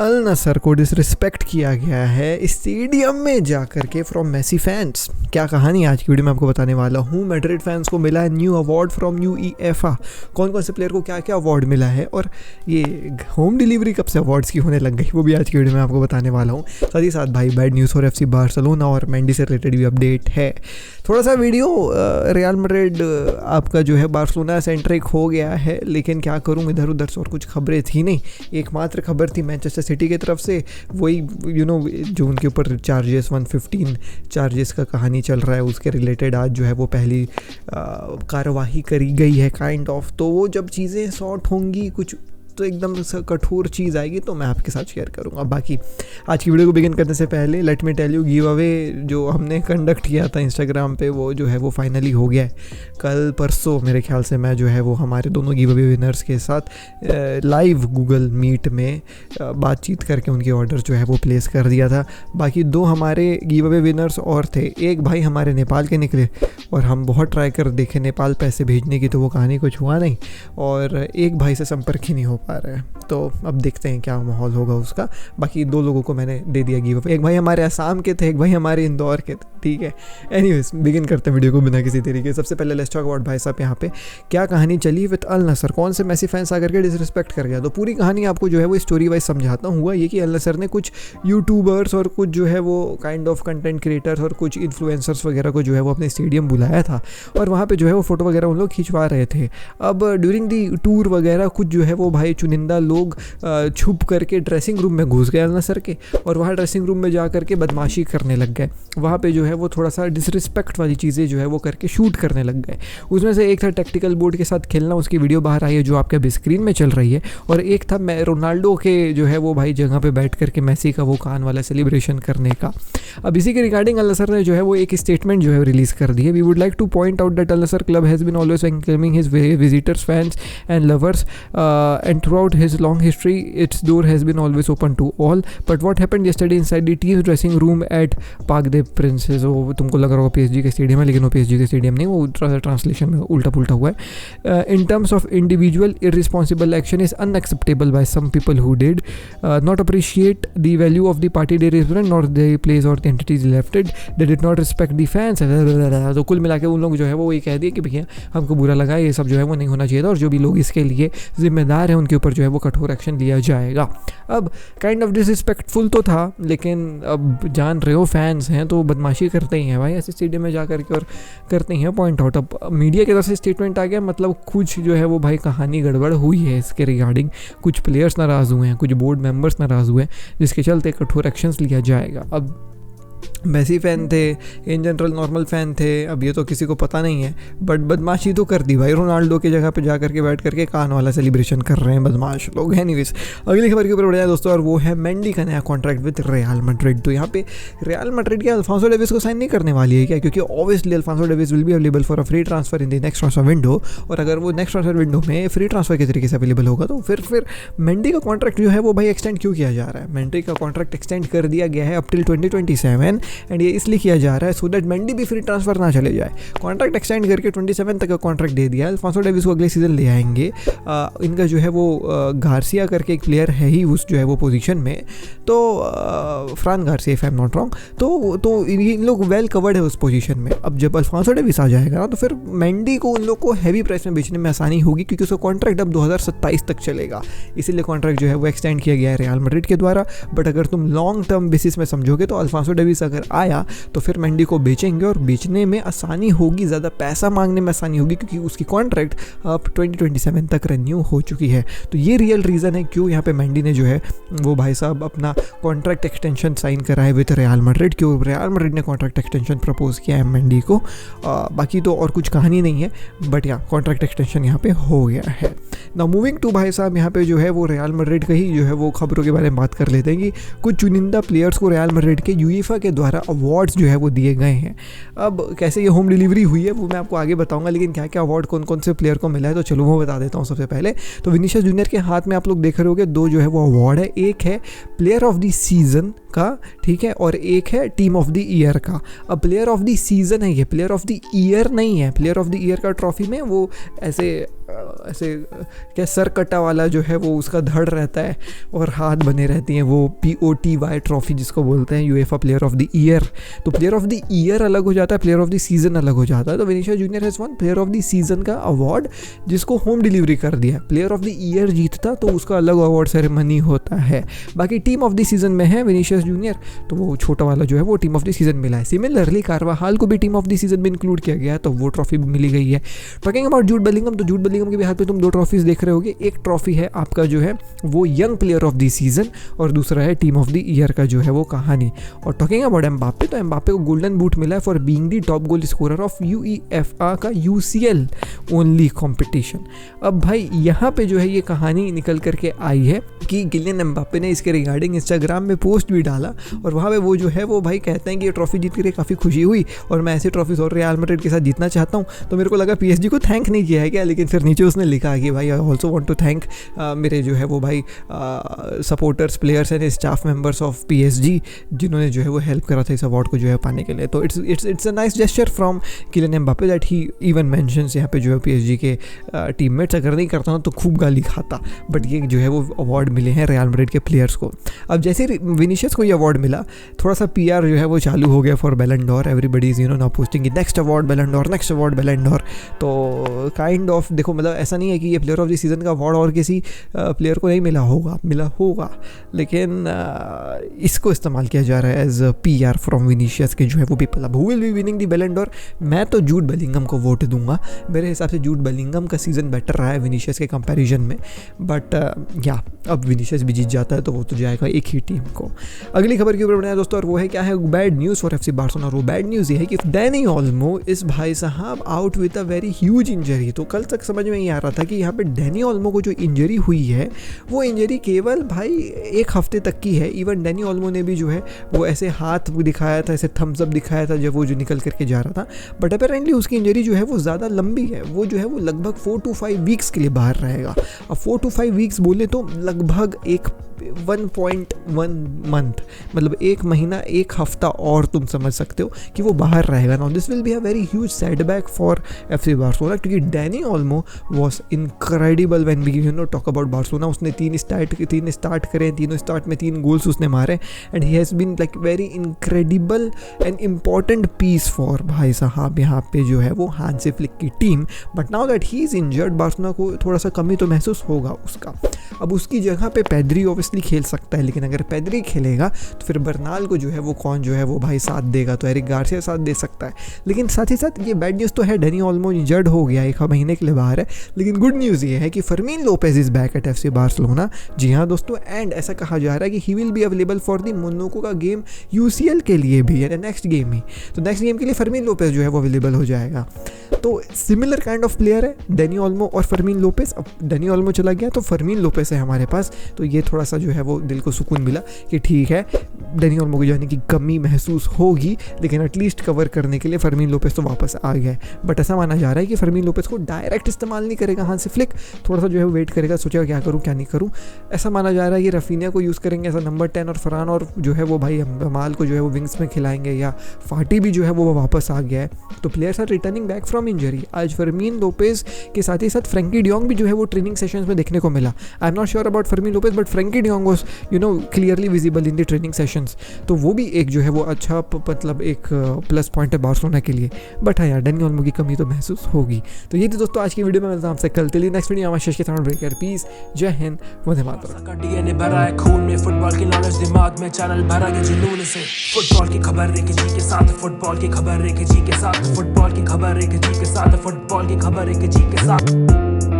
अल नसर को डिसरिस्पेक्ट किया गया है स्टेडियम में जाकर के फ्रॉम मेसी फैंस। क्या कहानी आज की वीडियो में आपको बताने वाला हूँ। मैड्रिड फैंस को मिला है न्यू अवार्ड फ्रॉम यूईएफए। कौन कौन से प्लेयर को क्या क्या अवार्ड मिला है और ये होम डिलीवरी कब से अवार्ड्स की होने लग गई, वो भी आज की वीडियो में आपको बताने वाला हूँ। साथ ही साथ भाई बैड न्यूज़ और एफसी बार्सिलोना और मेंडी से रिलेटेड भी अपडेट है। थोड़ा सा वीडियो रियल मैड्रिड आपका जो है बार्सिलोना सेंट्रिक हो गया है, लेकिन क्या करूँ, इधर उधर से और कुछ खबरें थी नहीं। एकमात्र खबर थी मैनचेस्टर सिटी की तरफ से, वही जो उनके ऊपर चार्जेस 115 चार्जेस का कहानी चल रहा है, उसके रिलेटेड आज जो है वो पहली कार्यवाही करी गई है काइंड ऑफ। तो वो जब चीज़ें सॉर्ट होंगी, कुछ तो एकदम कठोर चीज़ आएगी तो मैं आपके साथ शेयर करूंगा। बाकी आज की वीडियो को बिगिन करने से पहले let me tell you, give away जो हमने कंडक्ट किया था इंस्टाग्राम पे वो जो है वो फाइनली हो गया है। कल परसों मेरे ख्याल से मैं जो है वो हमारे दोनों गिव अवे विनर्स के साथ लाइव गूगल मीट में बातचीत करके उनके ऑर्डर जो है वो प्लेस कर दिया था। बाकी दो हमारे गिव अवे विनर्स और थे। एक भाई हमारे नेपाल के निकले और हम बहुत ट्राई कर देखे नेपाल पैसे भेजने की, तो वो कहानी कुछ हुआ नहीं, और एक भाई से संपर्क ही नहीं हो पा रहा है। तो अब देखते हैं क्या माहौल होगा उसका। बाकी दो लोगों को मैंने दे दिया गिव अवे। एक भाई हमारे असम के थे, एक भाई हमारे इंदौर के थे, ठीक है। एनीवेज बिगिन करते हैं वीडियो को बिना किसी तरीके। सबसे पहले लेट्स टॉक अबाउट भाई साहब यहाँ पे क्या कहानी चली विद अल नसर। कौन से मेसी फैंस आकर के डिसरिस्पेक्ट कर गया, तो पूरी कहानी आपको जो है वो स्टोरी वाइज समझाता हूँ। हुआ ये कि अल नसर ने कुछ यूट्यूबर्स और कुछ जो है वो काइंड ऑफ कंटेंट क्रिएटर्स और कुछ इन्फ्लुएंसर्स वगैरह को जो है वो अपने स्टेडियम बुलाया था, और वहाँ पे जो है वो फोटो वगैरह उन लोग खिंचवा रहे थे। अब ड्यूरिंग दी टूर वगैरह कुछ जो है वो भाई चुनिंदा लोग छुप करके ड्रेसिंग रूम में घुस गए अल नसर के, और वहाँ ड्रेसिंग रूम में जा करके बदमाशी करने लग गए। वहाँ पे जो है वो थोड़ा सा डिसरिस्पेक्ट वाली चीज़ें जो है वो करके शूट करने लग गए। उसमें से एक था टैक्टिकल बोर्ड के साथ खेलना, उसकी वीडियो बाहर आई है जो आपके अभी स्क्रीन में चल रही है, और एक था रोनाल्डो के जो है वो भाई जगह पे बैठ करके मेसी का वो कान वाला सेलिब्रेशन करने का। अब इसी के रिगार्डिंग अल नसर ने जो है वो एक स्टेटमेंट जो है रिलीज़ कर दी है। We would like to point out that Al Nassr club has been always welcoming his visitors, fans and lovers and throughout his long history its door has been always open to all, but what happened yesterday inside the team's dressing room at Parc des Princes, वो तुमको लग रहा होगा PSG के stadium है, लेकिन वो PSG के स्टेडियम नहीं, वो ट्रांसलेशन में उल्टा पुल्टा हुआ है। In terms of individual irresponsible action is unacceptable by some people who did not appreciate the value of the party they represent nor the place or the entities left it, they did not respect the fans। तो कुल मिला के उन लोग जो है वो ये कह दिए कि भैया हमको बुरा लगा, ये सब जो है वो नहीं होना चाहिए था, और जो भी लोग इसके लिए जिम्मेदार हैं उनके ऊपर जो है वो कठोर एक्शन लिया जाएगा। अब काइंड ऑफ डिसरिस्पेक्टफुल तो था, लेकिन अब जान रहे हो फैंस हैं तो बदमाशी करते ही हैं भाई ऐसे स्टेडियम में जा करके, और करते ही हैं पॉइंट आउट। अब मीडिया की तरफ से स्टेटमेंट आ गया, मतलब कुछ जो है वो भाई कहानी गड़बड़ हुई है इसके रिगार्डिंग। कुछ प्लेयर्स नाराज़ हुए हैं, कुछ बोर्ड मेंबर्स नाराज़ हुए हैं, जिसके चलते कठोर एक्शंस लिया जाएगा। अब मेसी फ़ैन थे, इन जनरल नॉर्मल फ़ैन थे, अब ये तो किसी को पता नहीं है, बट बदमाशी तो कर दी भाई। रोनाल्डो की जगह पे जा करके बैठ करके कान वाला सेलिब्रेशन कर रहे हैं बदमाश लोग। एनीवेज अगली खबर के ऊपर बढ़ जाए दोस्तों, और वो है मेंडी का नया कॉन्ट्रैक्ट विद रियल मैड्रिड। तो यहाँ पे रियल मैड्रिड के अल्फांसो डेविस को साइन नहीं करने वाली है क्या, क्योंकि obviously Alphonso Davies will be available for a free transfer in the next transfer window, और अगर वो नेक्स्ट ट्रांसफर विंडो में फ्री ट्रांसफर के तरीके से अवेलेबल होगा तो फिर मेंडी का कॉन्ट्रैक्ट जो है वो भाई एक्सटेंड क्यों किया जा रहा है। मेंडी का कॉन्ट्रैक्ट एक्सटेंड कर दिया गया है अप टिल 2027, एंड ये इसलिए किया जा रहा है सो दैट मेंडी भी फ्री ट्रांसफर ना चले जाए। कॉन्ट्रैक्ट एक्सटेंड करके 27 तक का कॉन्ट्रैक्ट दे दिया है। अल्फांसो डेविस को अगले सीजन ले आएंगे। इनका जो है वो गार्सिया करके एक प्लेयर है ही उस जो है वो पोजीशन में, तो फ्रान Garcia if I am not wrong, तो इन लोग वेल कवर्ड है उस पोजीशन में। अब जब अल्फांसो डेविस आ जाएगा ना, तो फिर मेंडी को उन लोग को हैवी प्राइस में बेचने में आसानी होगी, क्योंकि उसका कॉन्ट्रैक्ट अब 2027 तक चलेगा। इसीलिए कॉन्ट्रैक्ट जो है वो एक्सटेंड किया गया है रियल मैड्रिड के द्वारा। बट अगर तुम लॉन्ग टर्म बेसिस में समझोगे तो अल्फांसो डेविस अगर आया तो फिर मेंडी को बेचेंगे, और बेचने में आसानी होगी, ज़्यादा पैसा मांगने में आसानी होगी, क्योंकि उसकी कॉन्ट्रैक्ट अब 2027 तक रिन्यू हो चुकी है। तो ये रियल रीज़न है क्यों यहाँ पे मेंडी ने जो है वो भाई साहब अपना कॉन्ट्रैक्ट एक्सटेंशन साइन करा है विद रियल मैड्रिड, क्यों रियल मैड्रिड ने कॉन्ट्रैक्ट एक्सटेंशन प्रपोज किया है मेंडी को। बाकी तो और कुछ कहानी नहीं है, बट यहाँ कॉन्ट्रैक्ट एक्सटेंशन यहाँ पे हो गया है। नाउ मूविंग टू भाई साहब यहाँ पे जो है वो रियल मैड्रिड का ही जो है वो खबरों के बारे में बात कर लेते हैं कि कुछ चुनिंदा प्लेयर्स को रियल मैड्रिड के यूईफा के द्वारा अवार्ड्स जो है वो दिए गए हैं। अब कैसे ये होम डिलीवरी हुई है वो मैं आपको आगे बताऊंगा, लेकिन क्या क्या अवार्ड कौन कौन से प्लेयर को मिला है तो चलो वो बता देता हूँ। सबसे पहले तो विनीशियस जूनियर के हाथ में आप लोग देख रहे होगे दो जो है वो अवार्ड है। एक है प्लेयर ऑफ द सीजन का, ठीक है, और एक है टीम ऑफ द ईयर का। अब प्लेयर ऑफ द सीज़न है, ये प्लेयर ऑफ द ईयर नहीं है। प्लेयर ऑफ द ईयर का ट्रॉफी में वो ऐसे क्या सर कटा वाला जो है वो उसका धड़ रहता है और हाथ बने रहती हैं, वो POTY ट्रॉफी जिसको बोलते हैं, UEFA player of the year. तो प्लेयर ऑफ द ईयर अलग हो जाता है, प्लेयर ऑफ द सीज़न अलग हो जाता है। तो Vinicius junior has one player of the season का अवार्ड जिसको होम डिलीवरी कर दिया। प्लेयर ऑफ द ईयर जीतता तो उसका अलग अवार्ड सेरेमनी होता है। बाकी टीम ऑफ द सीज़न में है विनीशियस जूनियर, तो वो छोटा वाला जो है वो टीम ऑफ द सीज़न मिला है। सिमिलरली कार्वाहाल को भी टीम ऑफ द सीज़न में इंक्लूड किया गया है, तो वो ट्रॉफी भी मिली गई है। टॉकिंग अबाउट जूड बेलिंगम, तो जूड बेलिंगम के भी हाथ पे तुम 2 ट्रॉफीज देख रहे होगे। एक ट्रॉफी है आपका जो है वो young player of the season और दूसरा है टीम ऑफ द ईयर का जो है वो कहानी। और टॉकिंग अबाउट एम्बाप्पे, तो एम्बाप्पे को गोल्डन बूट मिला है for being the top goal scorer of UEFA का UCL ओनली कॉम्पिटिशन। अब भाई यहाँ पे जो है ये कहानी निकल करके आई है कि किलियन एम्बाप्पे ने इसके रिगार्डिंग इंस्टाग्राम में पोस्ट भी डाला और वहाँ पे वो जो है वो भाई कहते हैं कि ये ट्रॉफी जीत कर काफ़ी खुशी हुई और मैं ऐसी ट्रॉफीज और रियल मैड्रिड के साथ जीतना चाहता हूँ। तो मेरे को लगा PSG को थैंक नहीं किया है क्या, लेकिन फिर नीचे उसने लिखा कि भाई I also want to thank मेरे जो है वो भाई supporters, players and staff members of PSG जिन्होंने जो है वो हेल्प करा था इस अवार्ड को जो है पाने के लिए। तो it's a nice gesture from Kylian Mbappe that he even mentions यहाँ पे जो है PSG के टीममेट्स। अगर नहीं करता हूँ तो खूब गाली खाता, बट ये जो है वो अवार्ड मिले हैं रियल मैड्रिड के प्लेयर्स को। अब जैसे विनीशियस को ये अवार्ड मिला, थोड़ा सा PR जो है वो चालू हो गया फॉर बैलन door. Everybody is now posting next award बैलन डोर, नेक्स्ट अवार्ड बैलन डोर। तो काइंड ऑफ देखो, मतलब ऐसा नहीं है कि ये प्लेयर ऑफ द सीज़न का अवार्ड और किसी प्लेयर को नहीं मिला होगा, लेकिन इसको इस्तेमाल किया जा रहा है एज PR फ्रॉम विनीशियस के जो है वो पीपल। अब who will be winning the बैलन डोर, मैं तो जूड बेलिंगम को वोट दूंगा। मेरे हिसाब से जूड बेलिंगम का सीज़न बेटर रहा है विनीशियस के कंपैरिजन में, बट या अब विनीशियस भी जीत जाता है तो वो तो जाएगा एक ही टीम को। अगली खबर के ऊपर बनाया दोस्तों, और वो है क्या है, bad news for FC Barcelona. वो बैड न्यूज़ ये है कि डैनी ओल्मो इस भाई साहब out with a very huge injury. तो कल तक समझ में नहीं आ रहा था कि यहाँ पे डैनी ओल्मो को जो इंजरी हुई है वो इंजरी केवल भाई 1 हफ्ते तक की है। इवन डैनी ओल्मो ने भी जो है वो ऐसे हाथ दिखाया था, ऐसे थम्स अप दिखाया था जब वो जो निकल करके जा रहा था, बट अपेरेंटली उसकी इंजरी जो है वो ज़्यादा लंबी है। वो जो है वो लगभग 4 to 5 वीक्स के लिए बाहर रहेगा। अब 4 to 5 वीक्स बोले तो लगभग 1.1 मंथ, मतलब 1 महीना 1 हफ्ता और तुम समझ सकते हो कि वो बाहर रहेगा। Now this will be a very huge setback for FC Barcelona, क्योंकि Dani Olmo was incredible when we talk about Barcelona. उसने 3 स्टार्ट करे, तीनों स्टार्ट में 3 गोल्स उसने मारे and he has been like very incredible and important piece for भाई साहब यहाँ पे जो है वो हांसी फ्लिक की टीम। But now that he is injured, Barcelona को थोड़ा सा कमी तो महसूस होगा उसका। अब उसकी जगह पे पेड्री ऑब्वियसली खेल सकता है, लेकिन अगर पेड्री खेलेगा तो फिर बर्नाल को जो है वो कौन जो है वो भाई साथ देगा, तो एरिक गार्सिया साथ दे सकता है। लेकिन साथ ही साथ ये बैड न्यूज़ तो है, डैनी ओल्मो इंजर्ड हो गया, 1 महीने के लिए बाहर है। लेकिन गुड न्यूज़ ये है कि Fermin Lopez is back at FC Barcelona. जी हाँ दोस्तों, एंड ऐसा कहा जा रहा है कि he will be available for the Monaco का गेम UCL के लिए भी, यानी नेक्स्ट गेम ही। तो नेक्स्ट गेम के लिए फर्मीन लोपेज जो है वो अवेलेबल हो जाएगा। तो सिमिलर काइंड ऑफ प्लेयर है डैनी ओल्मो और फर्मीन लोपेज। अब डैनी ओल्मो चला गया तो फर्मीन लोपेज है हमारे पास, तो ये थोड़ा सा जो है वो दिल को सुकून मिला कि ठीक है, डैनी ओल्मो को जाने की कमी महसूस होगी, लेकिन एटलीस्ट कवर करने के लिए फर्मीन लोपेज तो वापस आ गया है। बट ऐसा माना जा रहा है कि फर्मीन लोपेज को डायरेक्ट इस्तेमाल नहीं करेगा हांसी फ्लिक, थोड़ा सा जो है वेट करेगा, सोचेगा क्या करूँ क्या नहीं करूँ। ऐसा माना जा रहा है कि रफीनिया को यूज़ करेंगे एज नंबर 10 और फरहान और जो है वो भाई अमाल को जो है वो विंग्स में खिलाएंगे, या फाटी भी जो है वो वापस आ गया है। तो players are returning back from injury. आज फर्मीन लोपेज के साथ ही साथ फ्रैंकी डियोंग भी जो है वो ट्रेनिंग सेशंस में देखने को मिला। I am not sure about फर्मीन Lopez, but Frenkie de Jong was clearly visible in the training sessions. तो वो भी एक जो है वो अच्छा मतलब एक प्लस पॉइंट है बार्सिलोना के लिए। बट हाँ यार, डैनी ओल्मो की कमी तो महसूस होगी। तो ये थी दोस्तों आज की वीडियो में, मिलता हूं आपसे कल। के लिए नेक्स्ट वीडियो हमारे शेष के साथ ब्रेकर। पीस, जय हिंद, वंदे मातरम। डीएनए भरा है खून में, फुटबॉल की नॉलेज दिमाग में, चैनल भरा के जुनून से। फुटबॉल की खबर एक जी के साथ, फुटबॉल की खबर एक जी के साथ, फुटबॉल की खबर एक जी के साथ, फुटबॉल की खबर एक जी के साथ।